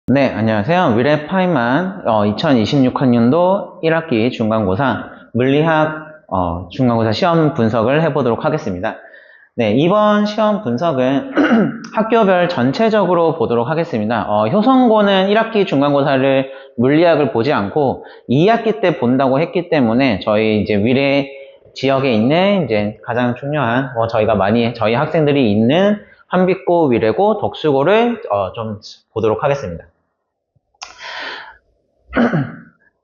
네, 안녕하세요. 위례파이만 2026학년도 1학기 중간고사 물리학 중간고사 시험 분석을 해보도록 하겠습니다. 네, 이번 시험 분석은 학교별 전체적으로 보도록 하겠습니다. 효성고는 1학기 중간고사를 물리학을 보지 않고 2학기 때 본다고 했기 때문에 저희 이제 위례 지역에 있는 이제 가장 중요한 저희 학생들이 있는 한빛고, 위례고, 덕수고를 좀 보도록 하겠습니다.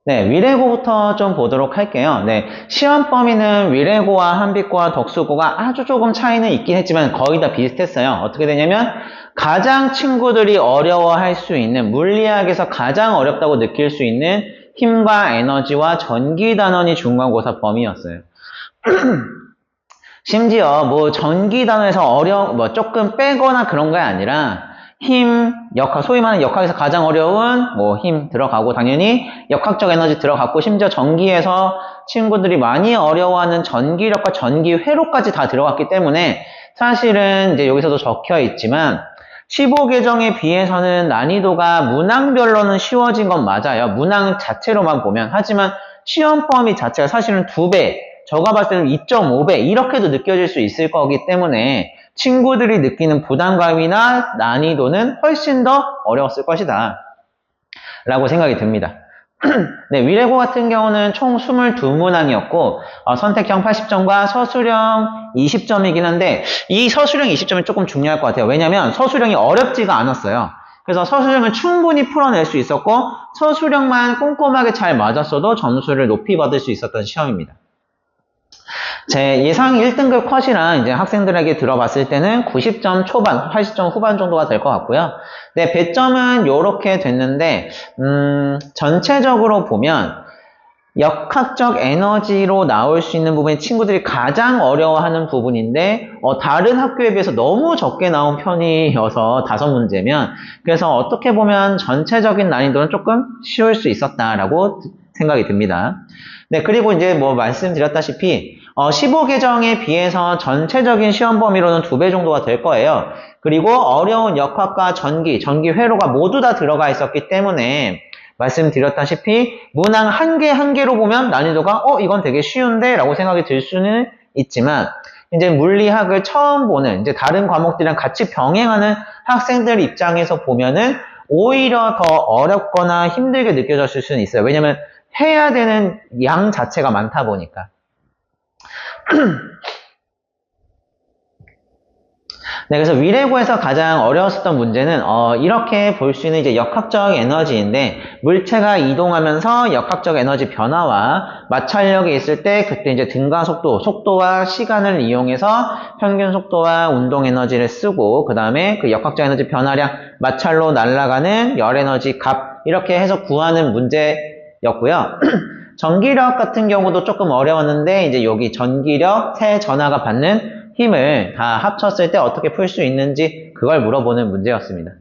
네, 위례고부터 좀 보도록 할게요. 네, 시험 범위는 위례고와 한빛고와 덕수고가 아주 조금 차이는 있긴 했지만 거의 다 비슷했어요. 어떻게 되냐면 가장 친구들이 어려워할 수 있는 물리학에서 가장 어렵다고 느낄 수 있는 힘과 에너지와 전기 단원이 중간고사 범위였어요. 심지어 뭐 전기 단원에서 조금 빼거나 그런 게 아니라 힘, 역학, 소위 말하는 역학에서 가장 어려운 뭐 힘 들어가고 당연히 역학적 에너지 들어갔고 심지어 전기에서 친구들이 많이 어려워하는 전기력과 전기회로까지 다 들어갔기 때문에 사실은 이제 여기서도 적혀 있지만 15계정에 비해서는 난이도가 문항별로는 쉬워진 건 맞아요. 문항 자체로만 보면. 하지만 시험 범위 자체가 사실은 2배, 저가 봤을 때는 2.5배 이렇게도 느껴질 수 있을 거기 때문에 친구들이 느끼는 부담감이나 난이도는 훨씬 더 어려웠을 것이다 라고 생각이 듭니다. 네, 위례고 같은 경우는 총 22문항이었고 선택형 80점과 서술형 20점이긴 한데 이 서술형 20점이 조금 중요할 것 같아요. 왜냐하면 서술형이 어렵지가 않았어요. 그래서 서술형을 충분히 풀어낼 수 있었고 서술형만 꼼꼼하게 잘 맞았어도 점수를 높이 받을 수 있었던 시험입니다. 제 예상 1등급 컷이랑 이제 학생들에게 들어봤을 때는 90점 초반, 80점 후반 정도가 될 것 같고요. 네, 배점은 이렇게 됐는데, 전체적으로 보면 역학적 에너지로 나올 수 있는 부분이 친구들이 가장 어려워하는 부분인데, 다른 학교에 비해서 너무 적게 나온 편이어서 5문제면, 그래서 어떻게 보면 전체적인 난이도는 조금 쉬울 수 있었다라고 생각이 듭니다. 네, 그리고 이제 뭐 말씀드렸다시피 15계정에 비해서 전체적인 시험 범위로는 2배 정도가 될 거예요. 그리고 어려운 역학과 전기 회로가 모두 다 들어가 있었기 때문에 말씀드렸다시피 문항 한 개 한 개로 보면 난이도가 이건 되게 쉬운데 라고 생각이 들 수는 있지만 이제 물리학을 처음 보는 이제 다른 과목들이랑 같이 병행하는 학생들 입장에서 보면은 오히려 더 어렵거나 힘들게 느껴졌을 수는 있어요. 왜냐면 해야 되는 양 자체가 많다 보니까. 네, 그래서 위례고에서 가장 어려웠었던 문제는 이렇게 볼 수 있는 이제 역학적 에너지인데 물체가 이동하면서 역학적 에너지 변화와 마찰력이 있을 때 그때 이제 등가 속도와 시간을 이용해서 평균 속도와 운동 에너지를 쓰고 그 다음에 그 역학적 에너지 변화량 마찰로 날아가는 열 에너지 값 이렇게 해서 구하는 문제였고요. 전기력 같은 경우도 조금 어려웠는데 이제 여기 전기력, 새 전하가 받는 힘을 다 합쳤을 때 어떻게 풀 수 있는지 그걸 물어보는 문제였습니다.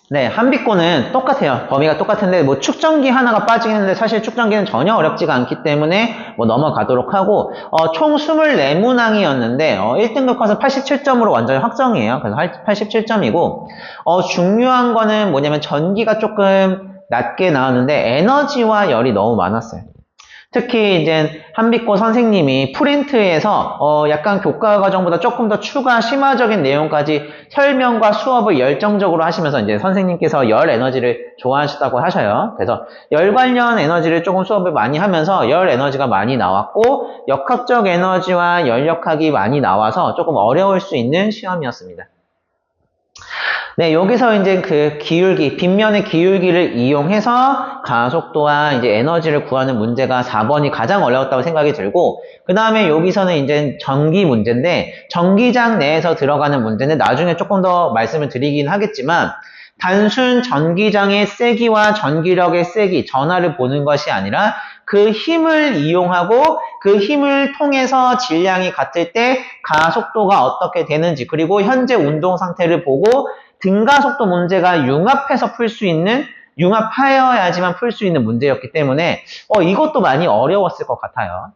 네, 한빛고는 똑같아요. 범위가 똑같은데 뭐 축전기 하나가 빠지는데 사실 축전기는 전혀 어렵지가 않기 때문에 뭐 넘어가도록 하고 총 24문항이었는데 1등급 컷은 87점으로 완전히 확정이에요. 그래서 87점이고 중요한 거는 뭐냐면 전기가 조금 낮게 나왔는데 에너지와 열이 너무 많았어요. 특히 이제 한빛고 선생님이 프린트에서 약간 교과 과정보다 조금 더 추가 심화적인 내용까지 설명과 수업을 열정적으로 하시면서 이제 선생님께서 열 에너지를 좋아하셨다고 하셔요. 그래서 열 관련 에너지를 조금 수업을 많이 하면서 열 에너지가 많이 나왔고 역학적 에너지와 열역학이 많이 나와서 조금 어려울 수 있는 시험이었습니다. 네, 여기서 이제 그 기울기, 빗면의 기울기를 이용해서 가속도와 이제 에너지를 구하는 문제가 4번이 가장 어려웠다고 생각이 들고, 그 다음에 여기서는 이제 전기 문제인데, 전기장 내에서 들어가는 문제는 나중에 조금 더 말씀을 드리긴 하겠지만, 단순 전기장의 세기와 전기력의 세기, 전하를 보는 것이 아니라 그 힘을 이용하고 그 힘을 통해서 질량이 같을 때 가속도가 어떻게 되는지, 그리고 현재 운동 상태를 보고 등가속도 문제가 융합해서 풀 수 있는, 융합하여야지만 풀 수 있는 문제였기 때문에 이것도 많이 어려웠을 것 같아요.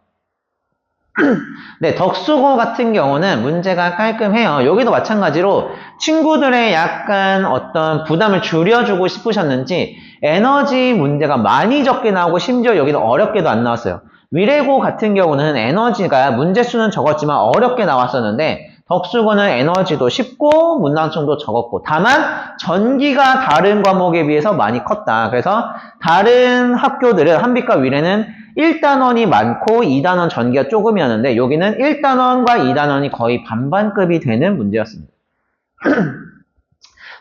네, 덕수고 같은 경우는 문제가 깔끔해요. 여기도 마찬가지로 친구들의 약간 어떤 부담을 줄여주고 싶으셨는지 에너지 문제가 많이 적게 나오고 심지어 여기는 어렵게도 안 나왔어요. 위레고 같은 경우는 에너지가 문제 수는 적었지만 어렵게 나왔었는데 덕수고는 에너지도 쉽고 문항성도 적었고 다만 전기가 다른 과목에 비해서 많이 컸다. 그래서 다른 학교들은 한빛과 위례는 1단원이 많고 2단원 전기가 조금이었는데 여기는 1단원과 2단원이 거의 반반급이 되는 문제였습니다.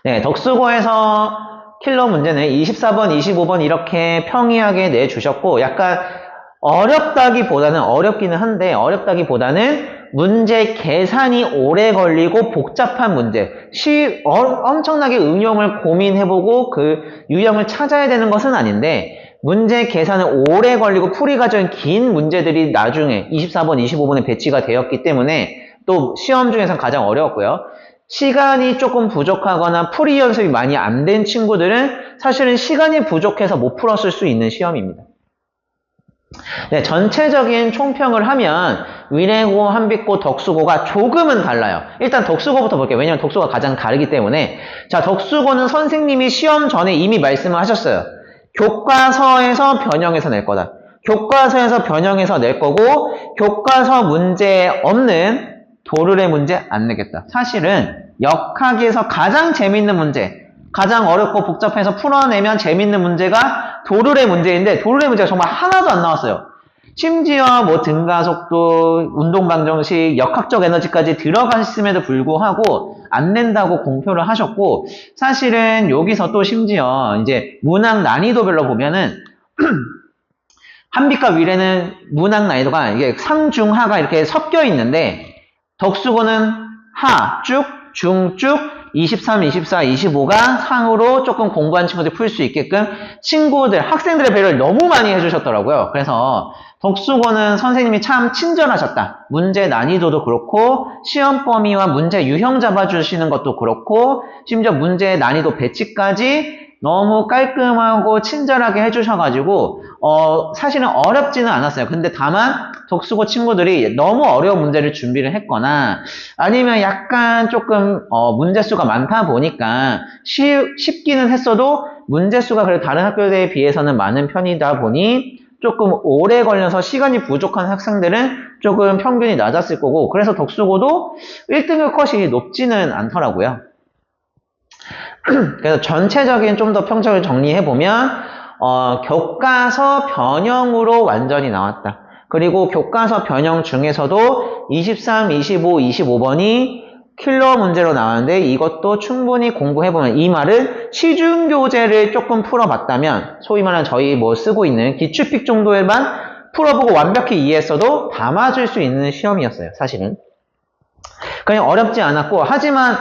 네, 덕수고에서 킬러 문제는 24번, 25번 이렇게 평이하게 내주셨고 약간 어렵다기보다는 어렵기는 한데 어렵다기보다는 문제 계산이 오래 걸리고 복잡한 문제 엄청나게 응용을 고민해보고 그 유형을 찾아야 되는 것은 아닌데 문제 계산은 오래 걸리고 풀이 과정이 긴 문제들이 나중에 24번, 25번에 배치가 되었기 때문에 또 시험 중에서 가장 어려웠고요. 시간이 조금 부족하거나 풀이 연습이 많이 안 된 친구들은 사실은 시간이 부족해서 못 풀었을 수 있는 시험입니다. 네, 전체적인 총평을 하면 위례고, 한빛고, 덕수고가 조금은 달라요. 일단 덕수고부터 볼게요. 왜냐면 덕수고가 가장 다르기 때문에. 자, 덕수고는 선생님이 시험 전에 이미 말씀을 하셨어요. 교과서에서 변형해서 낼 거다. 교과서에서 변형해서 낼 거고 교과서 문제 없는 도르래 문제 안 내겠다. 사실은 역학에서 가장 재밌는 문제, 가장 어렵고 복잡해서 풀어내면 재밌는 문제가 도르래 문제인데 도르래 문제가 정말 하나도 안 나왔어요. 심지어 뭐 등가속도, 운동방정식, 역학적 에너지까지 들어가 있음에도 불구하고 안 낸다고 공표를 하셨고 사실은 여기서 또 심지어 이제 문항 난이도별로 보면은 한빛과 위례는 문항 난이도가 이게 상중하가 이렇게 섞여 있는데 덕수고는 하, 쭉, 중, 쭉, 23, 24, 25가 상으로 조금 공부한 친구들이 풀 수 있게끔 친구들, 학생들의 배려를 너무 많이 해주셨더라고요. 그래서 덕수고는 선생님이 참 친절하셨다. 문제 난이도도 그렇고 시험 범위와 문제 유형 잡아주시는 것도 그렇고 심지어 문제 난이도 배치까지 너무 깔끔하고 친절하게 해주셔가지고 사실은 어렵지는 않았어요. 근데 다만 덕수고 친구들이 너무 어려운 문제를 준비를 했거나 아니면 약간 조금 문제수가 많다 보니까 쉽기는 했어도 문제수가 그래도 다른 학교에 비해서는 많은 편이다 보니 조금 오래 걸려서 시간이 부족한 학생들은 조금 평균이 낮았을 거고 그래서 덕수고도 1등급 컷이 높지는 않더라고요. 그래서 전체적인 좀 더 평점을 정리해보면 교과서 변형으로 완전히 나왔다. 그리고 교과서 변형 중에서도 23, 25, 25번이 킬러 문제로 나왔는데 이것도 충분히 공부해보면 이 말은 시중교재를 조금 풀어봤다면 소위 말하는 저희 뭐 쓰고 있는 기출픽 정도에만 풀어보고 완벽히 이해했어도 다 맞을 수 있는 시험이었어요. 사실은. 그냥 어렵지 않았고 하지만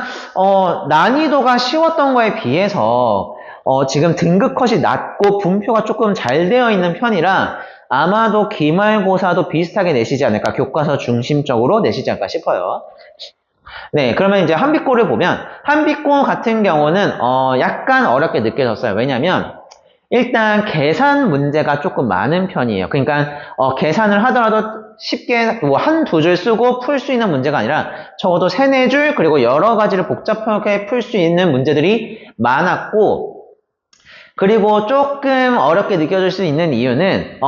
난이도가 쉬웠던 거에 비해서 지금 등급 컷이 낮고 분표가 조금 잘 되어 있는 편이라 아마도 기말고사도 비슷하게 내시지 않을까 교과서 중심적으로 내시지 않을까 싶어요. 네, 그러면 이제 한빛고를 보면 한빛고 같은 경우는 약간 어렵게 느껴졌어요. 왜냐면 일단 계산 문제가 조금 많은 편이에요. 그러니까 계산을 하더라도 쉽게 뭐 한두 줄 쓰고 풀 수 있는 문제가 아니라 적어도 세네 줄 그리고 여러 가지를 복잡하게 풀 수 있는 문제들이 많았고 그리고 조금 어렵게 느껴질 수 있는 이유는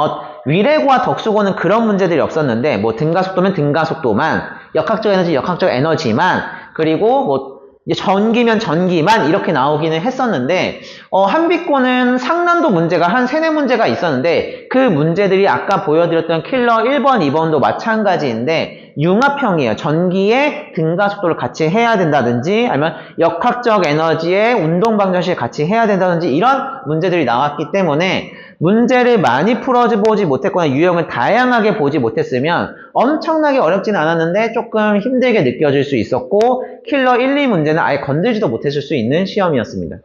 위례고와 덕수고는 그런 문제들이 없었는데 뭐 등가속도면 등가속도만 역학적 에너지 역학적 에너지만 그리고 뭐 전기면 전기만 이렇게 나오기는 했었는데 한빛고는 상난도 문제가 한 3-4문제가 있었는데 그 문제들이 아까 보여드렸던 킬러 1번, 2번도 마찬가지인데 융합형이에요. 전기에 등가속도를 같이 해야 된다든지 아니면 역학적 에너지에 운동방정식을 같이 해야 된다든지 이런 문제들이 나왔기 때문에 문제를 많이 풀어보지 못했거나 유형을 다양하게 보지 못했으면 엄청나게 어렵진 않았는데 조금 힘들게 느껴질 수 있었고 킬러 1, 2문제는 아예 건들지도 못했을 수 있는 시험이었습니다.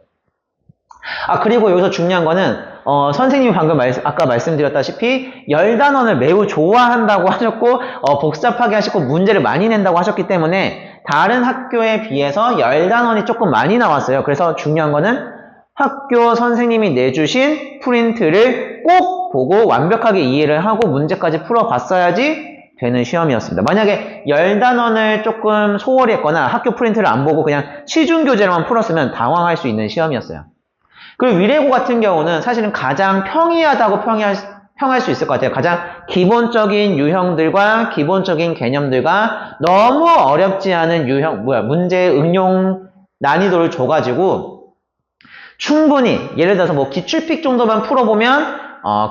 그리고 여기서 중요한 거는 선생님이 방금 아까 말씀드렸다시피 열단원을 매우 좋아한다고 하셨고 복잡하게 하셨고 문제를 많이 낸다고 하셨기 때문에 다른 학교에 비해서 열단원이 조금 많이 나왔어요. 그래서 중요한 거는 학교 선생님이 내주신 프린트를 꼭 보고 완벽하게 이해를 하고 문제까지 풀어봤어야지 되는 시험이었습니다. 만약에 10단원을 조금 소홀히 했거나 학교 프린트를 안 보고 그냥 시중교재로만 풀었으면 당황할 수 있는 시험이었어요. 그리고 위례고 같은 경우는 사실은 가장 평이하다고 평할 수 있을 것 같아요. 가장 기본적인 유형들과 기본적인 개념들과 너무 어렵지 않은 문제 응용 난이도를 줘가지고 충분히 예를 들어서 뭐 기출픽 정도만 풀어보면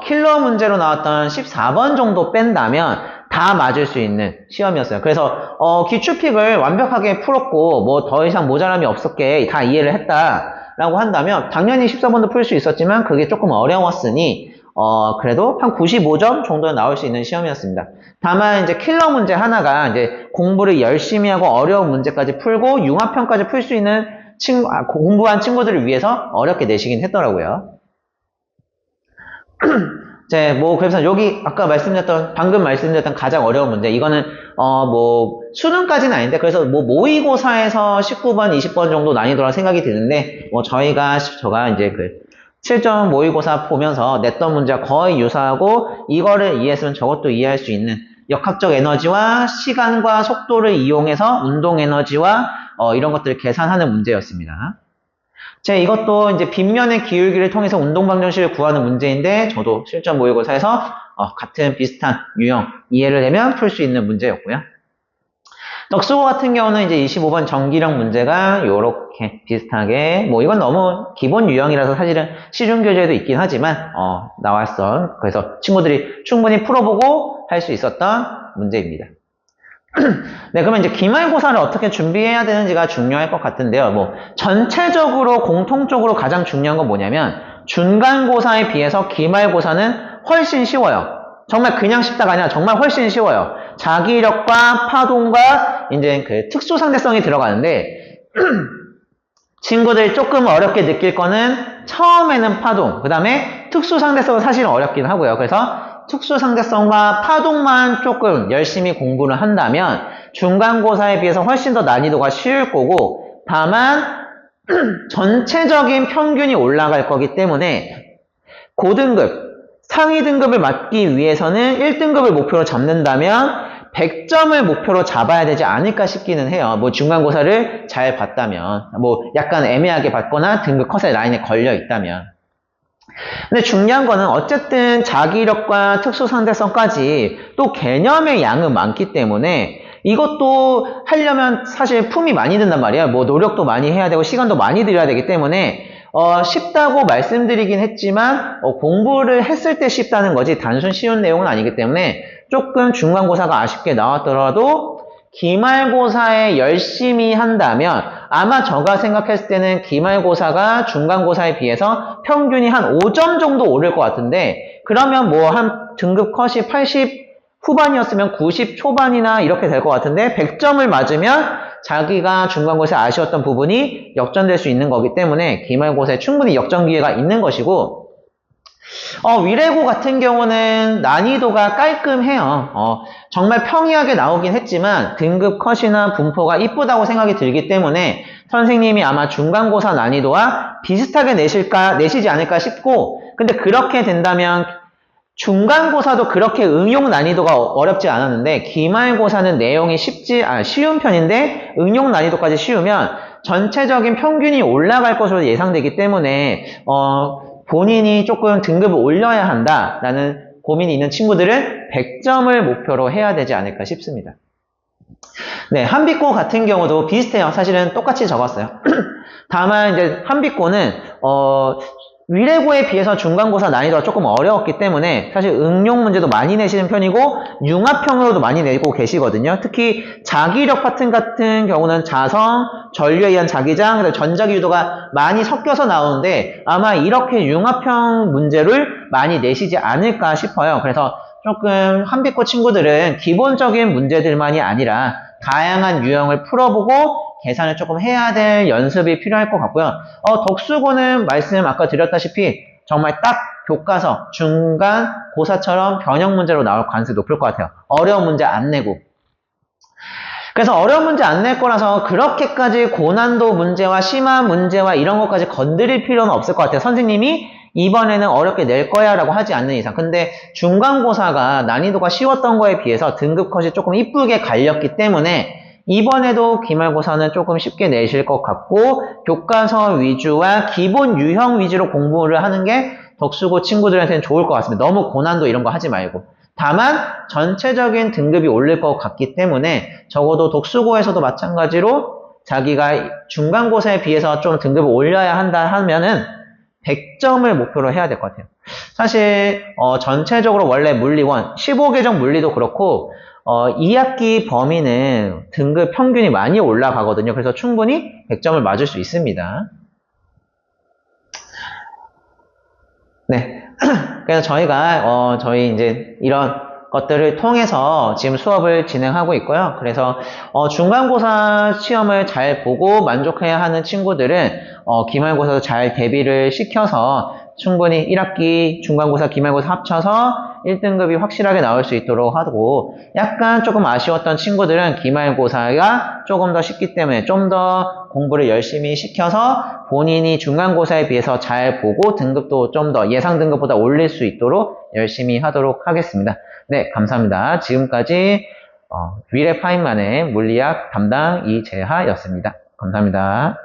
킬러 문제로 나왔던 14번 정도 뺀다면 다 맞을 수 있는 시험이었어요. 그래서 기출픽을 완벽하게 풀었고 뭐 더 이상 모자람이 없었게 다 이해를 했다라고 한다면 당연히 14번도 풀 수 있었지만 그게 조금 어려웠으니 그래도 한 95점 정도는 나올 수 있는 시험이었습니다. 다만 이제 킬러 문제 하나가 이제 공부를 열심히 하고 어려운 문제까지 풀고 융합형까지 풀 수 있는 공부한 친구들을 위해서 어렵게 내시긴 했더라고요. 그래서 여기 방금 말씀드렸던 가장 어려운 문제, 이거는 수능까지는 아닌데, 그래서 모의고사에서 19번, 20번 정도 난이도라 생각이 드는데, 제가 이제 7점 모의고사 보면서 냈던 문제와 거의 유사하고, 이거를 이해했으면 저것도 이해할 수 있는 역학적 에너지와 시간과 속도를 이용해서 운동 에너지와 이런 것들을 계산하는 문제였습니다. 이것도 이제 빗면의 기울기를 통해서 운동 방정식을 구하는 문제인데 저도 실전 모의고사에서 같은 비슷한 유형 이해를 하면 풀 수 있는 문제였고요. 덕수고 같은 경우는 이제 25번 전기력 문제가 요렇게 비슷하게 이건 너무 기본 유형이라서 사실은 시중 교재에도 있긴 하지만 나왔던, 그래서 친구들이 충분히 풀어보고 할 수 있었던 문제입니다. 네, 그러면 이제 기말고사를 어떻게 준비해야 되는지가 중요할 것 같은데요. 전체적으로 공통적으로 가장 중요한 건 뭐냐면 중간고사에 비해서 기말고사는 훨씬 쉬워요. 정말 그냥 쉽다가 아니라 정말 훨씬 쉬워요. 자기력과 파동과 이제 특수상대성이 들어가는데 친구들이 조금 어렵게 느낄 거는 처음에는 파동, 그 다음에 특수상대성은 사실 어렵긴 하고요. 그래서 특수상대성과 파동만 조금 열심히 공부를 한다면 중간고사에 비해서 훨씬 더 난이도가 쉬울 거고, 다만 전체적인 평균이 올라갈 거기 때문에 고등급, 상위 등급을 맞기 위해서는 1등급을 목표로 잡는다면 100점을 목표로 잡아야 되지 않을까 싶기는 해요. 중간고사를 잘 봤다면, 약간 애매하게 봤거나 등급 컷의 라인에 걸려 있다면. 근데 중요한 거는 어쨌든 자기력과 특수상대성까지 또 개념의 양은 많기 때문에 이것도 하려면 사실 품이 많이 든단 말이에요. 노력도 많이 해야 되고 시간도 많이 들여야 되기 때문에 쉽다고 말씀드리긴 했지만 공부를 했을 때 쉽다는 거지 단순 쉬운 내용은 아니기 때문에 조금 중간고사가 아쉽게 나왔더라도 기말고사에 열심히 한다면 아마 제가 생각했을 때는 기말고사가 중간고사에 비해서 평균이 한 5점 정도 오를 것 같은데, 그러면 한 등급 컷이 80 후반이었으면 90 초반이나 이렇게 될 것 같은데 100점을 맞으면 자기가 중간고사에 아쉬웠던 부분이 역전될 수 있는 거기 때문에 기말고사에 충분히 역전 기회가 있는 것이고, 위례고 같은 경우는 난이도가 깔끔해요. 정말 평이하게 나오긴 했지만 등급 컷이나 분포가 이쁘다고 생각이 들기 때문에 선생님이 아마 중간고사 난이도와 비슷하게 내시지 않을까 싶고, 근데 그렇게 된다면 중간고사도 그렇게 응용 난이도가 어렵지 않았는데 기말고사는 내용이 쉬운 편인데 응용 난이도까지 쉬우면 전체적인 평균이 올라갈 것으로 예상되기 때문에 본인이 조금 등급을 올려야 한다라는 고민이 있는 친구들은 100점을 목표로 해야 되지 않을까 싶습니다. 네, 한빛고 같은 경우도 비슷해요. 사실은 똑같이 적었어요. 다만 이제 한빛고는 위례고에 비해서 중간고사 난이도가 조금 어려웠기 때문에 사실 응용 문제도 많이 내시는 편이고 융합형으로도 많이 내고 계시거든요. 특히 자기력 파트 같은 경우는 자성, 전류에 의한 자기장, 그리고 전자기 유도가 많이 섞여서 나오는데 아마 이렇게 융합형 문제를 많이 내시지 않을까 싶어요. 그래서 조금 한빛고 친구들은 기본적인 문제들만이 아니라 다양한 유형을 풀어보고 계산을 조금 해야 될 연습이 필요할 것 같고요. 덕수고는 말씀 아까 드렸다시피 정말 딱 교과서, 중간, 고사처럼 변형 문제로 나올 가능성이 높을 것 같아요. 어려운 문제 안 내고. 그래서 어려운 문제 안 낼 거라서 그렇게까지 고난도 문제와 심한 문제와 이런 것까지 건드릴 필요는 없을 것 같아요. 선생님이 이번에는 어렵게 낼 거야 라고 하지 않는 이상. 근데 중간고사가 난이도가 쉬웠던 거에 비해서 등급 컷이 조금 이쁘게 갈렸기 때문에 이번에도 기말고사는 조금 쉽게 내실 것 같고 교과서 위주와 기본 유형 위주로 공부를 하는 게 덕수고 친구들한테는 좋을 것 같습니다. 너무 고난도 이런 거 하지 말고. 다만 전체적인 등급이 오를 것 같기 때문에 적어도 독수고에서도 마찬가지로 자기가 중간고사에 비해서 좀 등급을 올려야 한다 하면은 100점을 목표로 해야 될 것 같아요. 사실 전체적으로 원래 물리원 15계정 물리도 그렇고 2학기 범위는 등급 평균이 많이 올라가거든요. 그래서 충분히 100점을 맞을 수 있습니다. 네. 그래서 저희가 저희 이제 이런 것들을 통해서 지금 수업을 진행하고 있고요. 그래서 중간고사 시험을 잘 보고 만족해야 하는 친구들은 기말고사도 잘 대비를 시켜서 충분히 1학기 중간고사, 기말고사 합쳐서 1등급이 확실하게 나올 수 있도록 하고 약간 조금 아쉬웠던 친구들은 기말고사가 조금 더 쉽기 때문에 좀 더 공부를 열심히 시켜서 본인이 중간고사에 비해서 잘 보고 등급도 좀 더 예상 등급보다 올릴 수 있도록 열심히 하도록 하겠습니다. 네, 감사합니다. 지금까지 위례 파인만의 물리학 담당 이재하였습니다. 감사합니다.